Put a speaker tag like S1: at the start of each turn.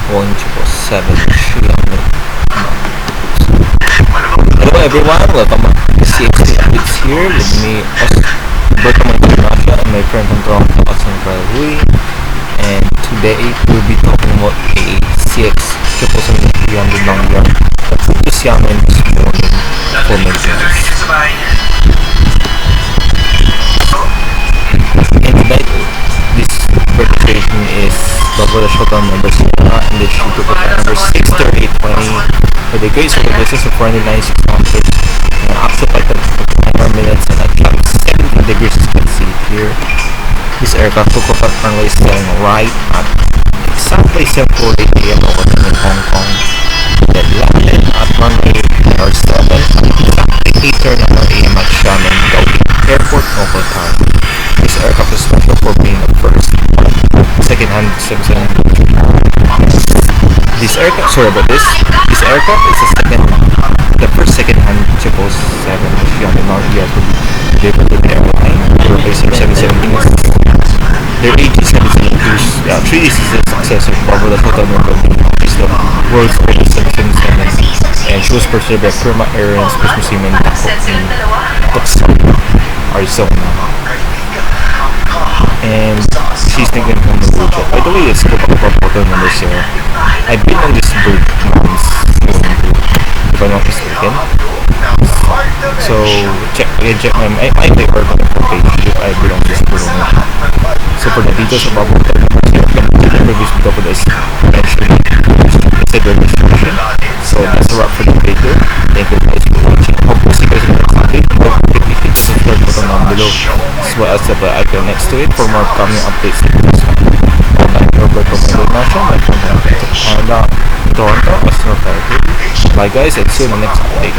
S1: Boeing 777 Xiamen. Hello everyone, welcome back to CATHAY Updates here with me, Roberto and my friend from Toronto, Hui. And today we'll be talking about a CX777-300 long yard that flew to Xiamen this morning for maintenance. And tonight, this registration is double the shutdown number Sierra, and the shoot to number 63820 with a great sort of distance of 496 kilometers and an actual flight of 9 minutes and at traffic 17 degrees as you can see here. This aircraft took off at runway 7 right at exactly 7:48 AM local time in Hong Kong. Then landed at runway 7 at exactly 8:39 AM at Xiamen Gaoling Airport local time. This aircraft is special for being the first second-hand 777. This aircraft is the first second-hand 777 Xiamen yard to be delivered to the airline to replace their 717s. Their AG772s, 3D is the successor of the total number is the world's oldest 777, and she was purchased by Firma Airlines Space Museum in Tucson, Arizona. And she's taken from the blue jet. By the way, let's go back to our numbers here. I've been on this bird once, if I'm not mistaken. So check my paper on the page if I belong to this bird. So for the details about the numbers here, I'm going to previous video for this mentioned instead of registration. So that's a wrap for the video. Thank you guys for watching. Hope to see you guys in the next update. Don't forget to hit the subscribe button down below as well as the bell icon next to it for more upcoming updates. I'm Roberto my from Canada, Toronto, Australia. Bye guys, and see you in the next update.